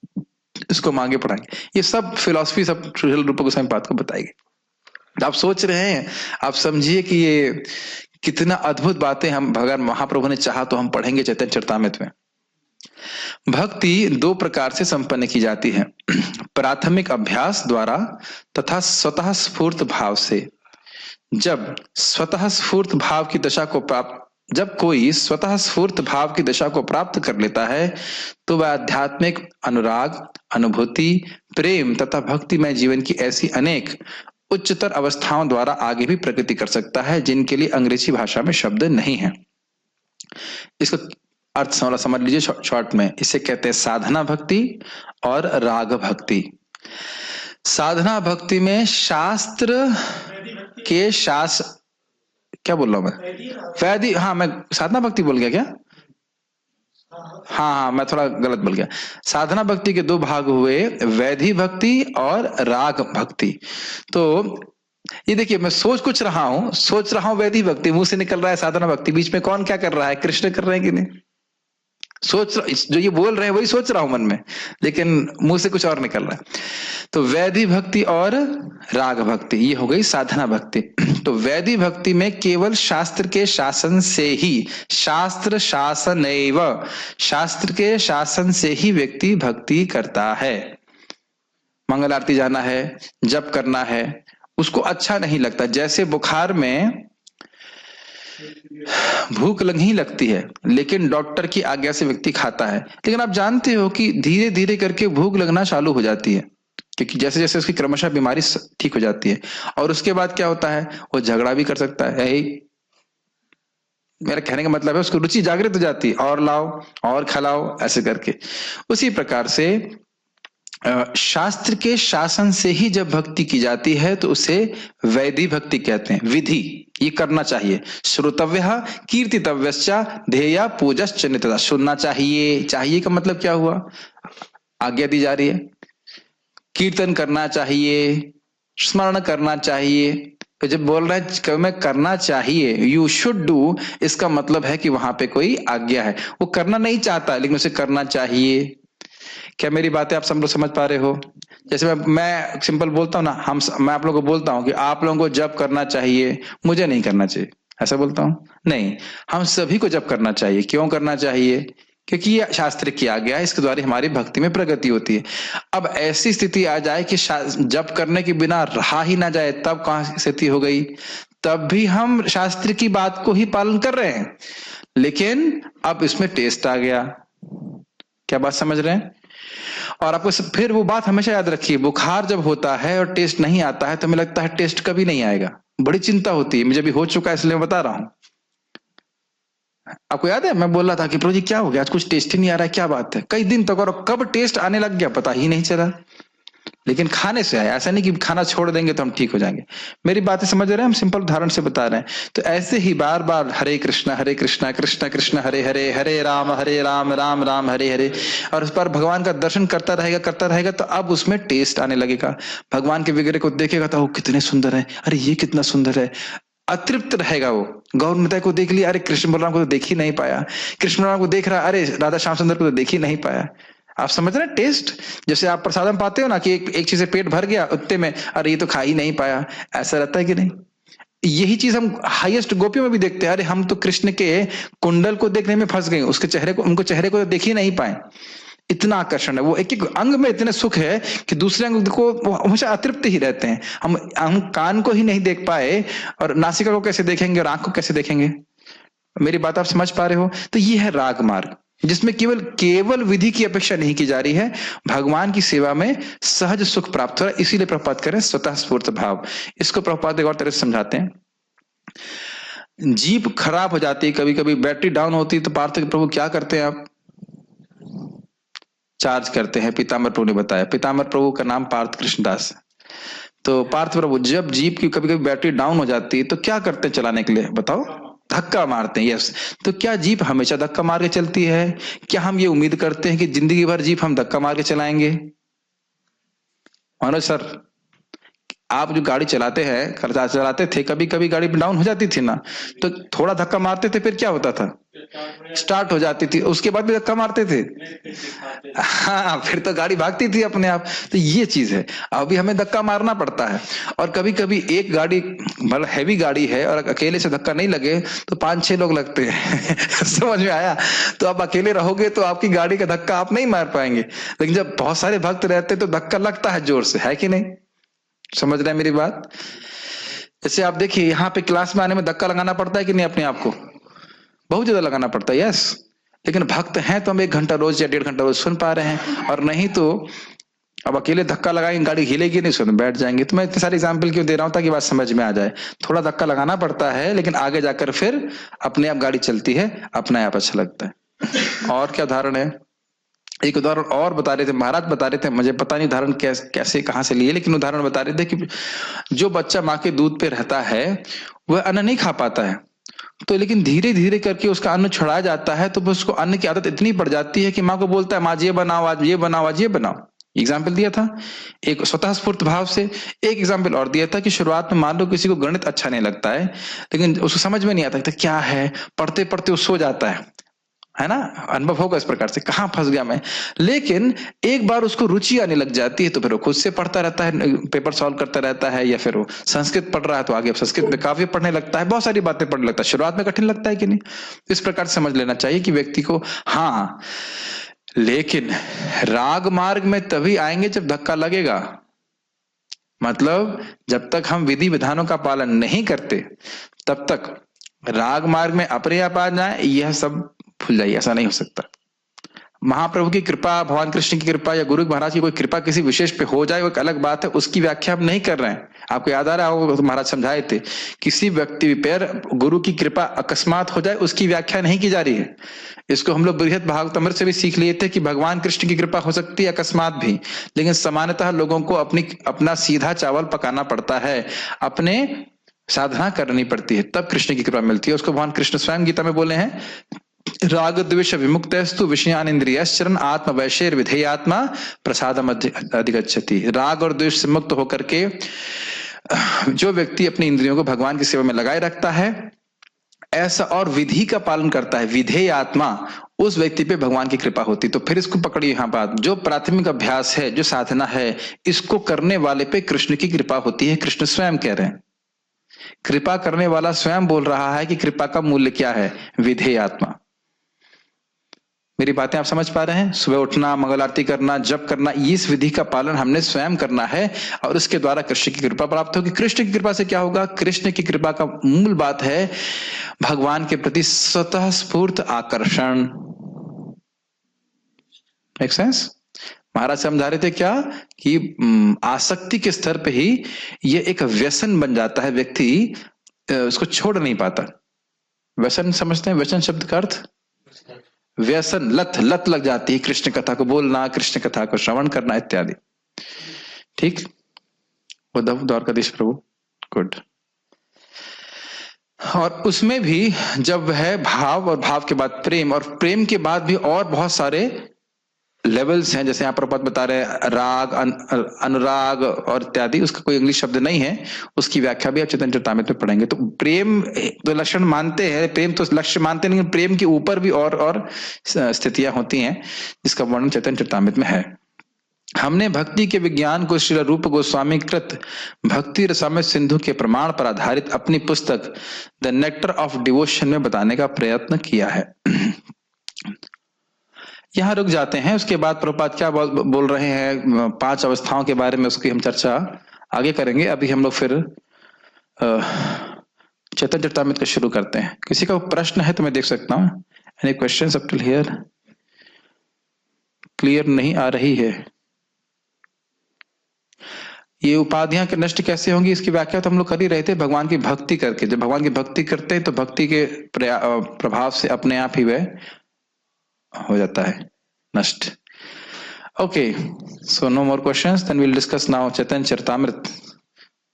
इसको मांगे पढ़ाएंगे। ये सब फिलॉसफी सब श्रील रूप गोस्वामी बात को बताएगी। आप सोच रहे हैं, आप समझिए कि ये कितना अद्भुत बातें हम भगवान महाप्रभु ने चाहा तो हम पढ़ेंगे चैतन्य चरितामृत में। भक्ति दो प्रकार से संपन्न की जाती है, प्राथमिक अभ्यास द्वारा तथा स्वतः स्फूर्त भाव से। जब स्वतः स्फूर्त भाव की दशा को प्राप्त जब कोई स्वतः स्फूर्त भाव की दशा को प्राप्त कर लेता है, तो वह आध्यात्मिक अनुराग, अनुभूति, प्रेम तथा भक्तिमय जीवन की ऐसी अनेक उच्चतर अवस्थाओं द्वारा आगे भी प्रगति कर सकता है, जिनके लिए अंग्रेजी भाषा में शब्द नहीं है। इसका अर्थ समझ लीजिए शॉर्ट में। इसे कहते हैं साधना भक्ति और राग भक्ति। साधना भक्ति में शास्त्र के क्या बोल रहा हूं मैं? वैदिक, हाँ मैं साधना भक्ति बोल गया क्या? हाँ हाँ, मैं थोड़ा गलत बोल गया। साधना भक्ति के दो भाग हुए, वैधि भक्ति और राग भक्ति। तो ये देखिए, मैं सोच रहा हूँ वैधि भक्ति, मुंह से निकल रहा है साधना भक्ति, बीच में कौन क्या कर रहा है? कृष्ण कर रहे हैं कि नहीं? जो ये बोल रहे हैं वही सोच रहा हूं मन में, लेकिन मुंह से कुछ और निकल रहा है। तो वैधि भक्ति और राग भक्ति, ये हो गई साधना भक्ति। तो वैधि भक्ति में केवल शास्त्र के शासन से ही, शास्त्र शासन एवं, शास्त्र के शासन से ही व्यक्ति भक्ति करता है। मंगल आरती जाना है, जप करना है, उसको अच्छा नहीं लगता। जैसे बुखार में भूख नहीं लगती है, लेकिन डॉक्टर की आज्ञा से व्यक्ति खाता है, लेकिन आप जानते हो कि धीरे धीरे करके भूख लगना चालू हो जाती है, क्योंकि जैसे जैसे उसकी क्रमशः बीमारी ठीक हो जाती है। और उसके बाद क्या होता है? वो झगड़ा भी कर सकता है। यही मेरा कहने का मतलब है, उसकी रुचि जागृत हो जाती है, और लाओ और खिलाओ, ऐसे करके। उसी प्रकार से शास्त्र के शासन से ही जब भक्ति की जाती है तो उसे वैधि भक्ति कहते हैं। विधि, ये करना चाहिए। श्रोतव्य कीर्तितव्यश्च ध्येय पूजश्च नित्यता, सुनना चाहिए। चाहिए का मतलब क्या हुआ? आज्ञा दी जा रही है। कीर्तन करना चाहिए, स्मरण करना चाहिए। तो जब बोल रहा है मैं करना चाहिए, यू शुड डू, इसका मतलब है कि वहां पे कोई आज्ञा है। वो करना नहीं चाहता लेकिन उसे करना चाहिए। क्या मेरी बातें आप सब लोग समझ पा रहे हो? जैसे मैं सिंपल बोलता हूँ ना, मैं आप लोगों को बोलता हूँ कि आप लोगों को जब करना चाहिए, मुझे नहीं करना चाहिए, ऐसा बोलता हूँ? नहीं, हम सभी को जब करना चाहिए। क्यों करना चाहिए? क्योंकि ये शास्त्र किया गया है, इसके द्वारा हमारी भक्ति में प्रगति होती है। अब ऐसी स्थिति आ जाए कि जब करने के बिना रहा ही ना जाए, तब कहां स्थिति हो गई? तब भी हम शास्त्र की बात को ही पालन कर रहे हैं, लेकिन अब इसमें टेस्ट आ गया। क्या बात समझ रहे हैं? और आपको फिर वो बात हमेशा याद रखिए, बुखार जब होता है और टेस्ट नहीं आता है तो हमें लगता है टेस्ट कभी नहीं आएगा, बड़ी चिंता होती है। मुझे भी हो चुका है, इसलिए मैं बता रहा हूं। आपको याद है मैं बोल रहा था कि प्रभु जी क्या हो गया, आज कुछ टेस्ट ही नहीं आ रहा है, क्या बात है? कई दिन तक, और कब टेस्ट आने लग गया पता ही नहीं चला, लेकिन खाने से आया। ऐसा नहीं कि खाना छोड़ देंगे तो हम ठीक हो जाएंगे। मेरी बातें समझ रहे हैं? हम सिंपल उदाहरण से बता रहे हैं। तो ऐसे ही बार बार हरे कृष्णा कृष्ण कृष्ण हरे हरे, हरे राम राम राम हरे हरे, और उस पर भगवान का दर्शन करता रहेगा तो अब उसमें टेस्ट आने लगेगा। भगवान के विग्रह को देखेगा तो कितने सुंदर है, अरे ये कितना सुंदर है, अतृप्त रहेगा वो। गौर निताय को देख लिया, अरे कृष्ण बलराम को तो देख ही नहीं पाया। कृष्ण बलराम को देख रहा, अरे राधा श्याम सुंदर को तो देख ही नहीं पाया। आप समझ रहे हैं टेस्ट? जैसे आप प्रसादम पाते हो ना कि एक चीज से पेट भर गया, उतने में अरे ये तो खा ही नहीं पाया, ऐसा रहता है कि नहीं? यही चीज हम हाईएस्ट गोपियों में भी देखते हैं। अरे हम तो कृष्ण के कुंडल को देखने में फंस गए, उसके चेहरे को, उनको चेहरे को तो देख ही नहीं पाए। इतना आकर्षण है, वो एक एक अंग में इतने सुख है कि दूसरे अंग को हमेशा अतृप्त ही रहते हैं। हम कान को ही नहीं देख पाए, और नासिका को कैसे देखेंगे और आंख को कैसे देखेंगे? मेरी बात आप समझ पा रहे हो? तो ये है राग मार्ग, जिसमें केवल विधि की अपेक्षा नहीं की जा रही है, भगवान की सेवा में सहज सुख प्राप्त हो रहा है। इसीलिए प्रभुपाद करें स्वतः स्फूर्त भाव। इसको प्रभुपाद एक और तरह से समझाते हैं। जीप खराब हो जाती है, कभी कभी बैटरी डाउन होती है, तो पार्थ प्रभु क्या करते हैं? आप चार्ज करते हैं। पीताम्बर प्रभु ने बताया, पीताम्बर प्रभु का नाम पार्थ कृष्णदास। तो पार्थ प्रभु जब जीप की कभी कभी बैटरी डाउन हो जाती है तो क्या करते हैं चलाने के लिए? बताओ। धक्का मारते हैं। यस। तो क्या जीप हमेशा धक्का मार के चलती है? क्या हम ये उम्मीद करते हैं कि जिंदगी भर जीप हम धक्का मार के चलाएंगे? मनोज सर, आप जो गाड़ी चलाते हैं, चलाते थे, कभी कभी गाड़ी डाउन हो जाती थी ना, तो थोड़ा धक्का मारते थे, फिर क्या होता था? स्टार्ट हो जाती थी, उसके बाद भी धक्का मारते थे। हाँ, फिर तो गाड़ी भागती थी अपने आप। तो ये चीज है, अभी हमें धक्का मारना पड़ता है। और कभी कभी एक गाड़ी मतलब हैवी गाड़ी है और अकेले से धक्का नहीं लगे तो 5-6 लोग लगते हैं। समझ में आया? तो आप अकेले रहोगे तो आपकी गाड़ी का धक्का आप नहीं मार पाएंगे, लेकिन जब बहुत सारे भक्त रहते तो धक्का लगता है जोर से, है कि नहीं? समझ रहे हैं मेरी बात? जैसे आप देखिए, यहाँ पे क्लास में आने में धक्का लगाना पड़ता है कि नहीं? अपने आप को बहुत ज्यादा लगाना पड़ता है। यस। लेकिन भक्त हैं तो हम 1 घंटा रोज या 1.5 घंटा रोज सुन पा रहे हैं, और नहीं तो अब अकेले धक्का लगाएंगे, गाड़ी हिलेगी नहीं, सुन बैठ जाएंगे। तो मैं इतने सारे एग्जाम्पल क्यों दे रहा हूं? ताकि बात समझ में आ जाए। थोड़ा धक्का लगाना पड़ता है, लेकिन आगे जाकर फिर अपने आप गाड़ी चलती है, अपने आप अच्छा लगता है। और क्या उदाहरण है? एक उदाहरण और बता रहे थे, महाराज बता रहे थे, मुझे पता नहीं उदाहरण कैसे कहां से लिए, लेकिन उदाहरण बता रहे थे कि जो बच्चा माँ के दूध पे रहता है वह अन्न नहीं खा पाता है, तो लेकिन धीरे धीरे करके उसका अन्न छुड़ाया जाता है, तो उसको अन्न की आदत इतनी पड़ जाती है कि माँ को बोलता है, माँ ये बनाओ, आज ये बनाओ, आज ये बनाओ। एग्जाम्पल दिया था एक स्वतः स्फूर्त भाव से। एक एग्जाम्पल और दिया था कि शुरुआत में मान लो किसी को गणित अच्छा नहीं लगता है, लेकिन उसको समझ में नहीं आता था क्या है, पढ़ते पढ़ते वो सो जाता है ना, अनुभव होगा इस प्रकार से, कहाँ फंस गया मैं। लेकिन एक बार उसको रुचि आने लग जाती है तो फिर वो खुद से पढ़ता रहता है, पेपर सॉल्व करता रहता है, या फिर वो संस्कृत पढ़ रहा है तो आगे संस्कृत में काव्य पढ़ने लगता है, बहुत सारी बातें पढ़ने लगता है। शुरुआत में कठिन लगता है कि नहीं, इस प्रकार से समझ लेना चाहिए कि व्यक्ति को। हाँ, लेकिन राग मार्ग में तभी आएंगे जब धक्का लगेगा। मतलब जब तक हम विधि विधानों का पालन नहीं करते तब तक राग मार्ग में अपने आप आ जाए, यह सब भूल जाइए, ऐसा नहीं हो सकता। महाप्रभु की कृपा, भगवान कृष्ण की कृपा या गुरु महाराज की कोई कृपा किसी विशेष पे हो जाए वो एक अलग बात है, उसकी व्याख्या हम नहीं कर रहे हैं। आपको याद आ रहा होगा तो महाराज समझाए थे, किसी व्यक्ति पर गुरु की कृपा अकस्मात हो जाए उसकी व्याख्या नहीं की जा रही है। इसको हम लोग बृहद भागवतमृत से भी सीख लिए थे कि भगवान कृष्ण की कृपा हो सकती है अकस्मात भी, लेकिन सामान्यतः लोगों को अपना सीधा चावल पकाना पड़ता है, अपने साधना करनी पड़ती है, तब कृष्ण की कृपा मिलती है। उसको भगवान कृष्ण स्वयं गीता में बोले हैं, राग द्वेष विमुक्तस्तु विषयान इंद्रियश्चरन् आत्म वैशेर विधेयात्मा प्रसादम अधिगच्छति। राग और द्वेष से मुक्त होकर के जो व्यक्ति अपनी इंद्रियों को भगवान की सेवा में लगाए रखता है ऐसा और विधि का पालन करता है, विधेय आत्मा, उस व्यक्ति पे भगवान की कृपा होती। तो फिर इसको पकड़िए यहाँ बात, जो प्राथमिक अभ्यास है, जो साधना है, इसको करने वाले पे कृष्ण की कृपा होती है। कृष्ण स्वयं कह रहे हैं, कृपा करने वाला स्वयं बोल रहा है कि कृपा का मूल्य क्या है, विधेय आत्मा। मेरी बातें आप समझ पा रहे हैं? सुबह उठना, मंगल आरती करना, जप करना, इस विधि का पालन हमने स्वयं करना है और उसके द्वारा कृष्ण की कृपा प्राप्त होगी। कृष्ण की कृपा से क्या होगा? कृष्ण की कृपा का मूल बात है भगवान के प्रति स्वतः स्फूर्त आकर्षण। Make sense? महाराज समझा रहे थे क्या कि आसक्ति के स्तर पे ही ये एक व्यसन बन जाता है, व्यक्ति उसको छोड़ नहीं पाता। व्यसन समझते हैं? व्यसन शब्द का अर्थ व्यसन, लत लग जाती है कृष्ण कथा को बोलना, कृष्ण कथा को श्रवण करना इत्यादि। ठीक, उद्धव द्वारकाधीश प्रभु, गुड। और उसमें भी जब है भाव और भाव के बाद प्रेम और प्रेम के बाद भी और बहुत सारे लेवल्स हैं, जैसे यहाँ पर बता रहे हैं राग, अनुराग और इत्यादि। उसका कोई इंग्लिश शब्द नहीं है, उसकी व्याख्या भी आप चैतन्य चरितामृत में पढ़ेंगे। तो प्रेम तो लक्षण मानते हैं, प्रेम तो लक्ष्य मानते हैं, लेकिन प्रेम के ऊपर भी और स्थितियां होती हैं जिसका वर्णन चैतन्य चरितामृत में है। हमने भक्ति के विज्ञान को श्री रूप गोस्वामी कृत भक्ति रसामृत सिंधु के प्रमाण पर आधारित अपनी पुस्तक द नेक्टर ऑफ डिवोशन में बताने का प्रयत्न किया है। यहां रुक जाते हैं, उसके बाद प्रभुपाद क्या बोल रहे हैं 5 अवस्थाओं के बारे में, उसकी हम चर्चा आगे करेंगे। अभी हम लोग फिर चैतन्य चरितामृत का शुरू करते हैं। किसी का प्रश्न है तो मैं देख सकता हूं। Any questions up till here? Clear नहीं आ रही है। ये उपाधियां के नष्ट कैसे होंगी, इसकी व्याख्या तो हम लोग कर ही रहे थे, भगवान की भक्ति करके। जब भगवान की भक्ति करते हैं तो भक्ति के प्रभाव से अपने आप ही वह हो जाता है नष्ट। Okay, so no more questions, then we'll discuss now Chaitanya Charitamrita.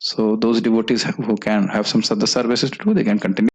So those devotees who can have some other services to do, they can continue.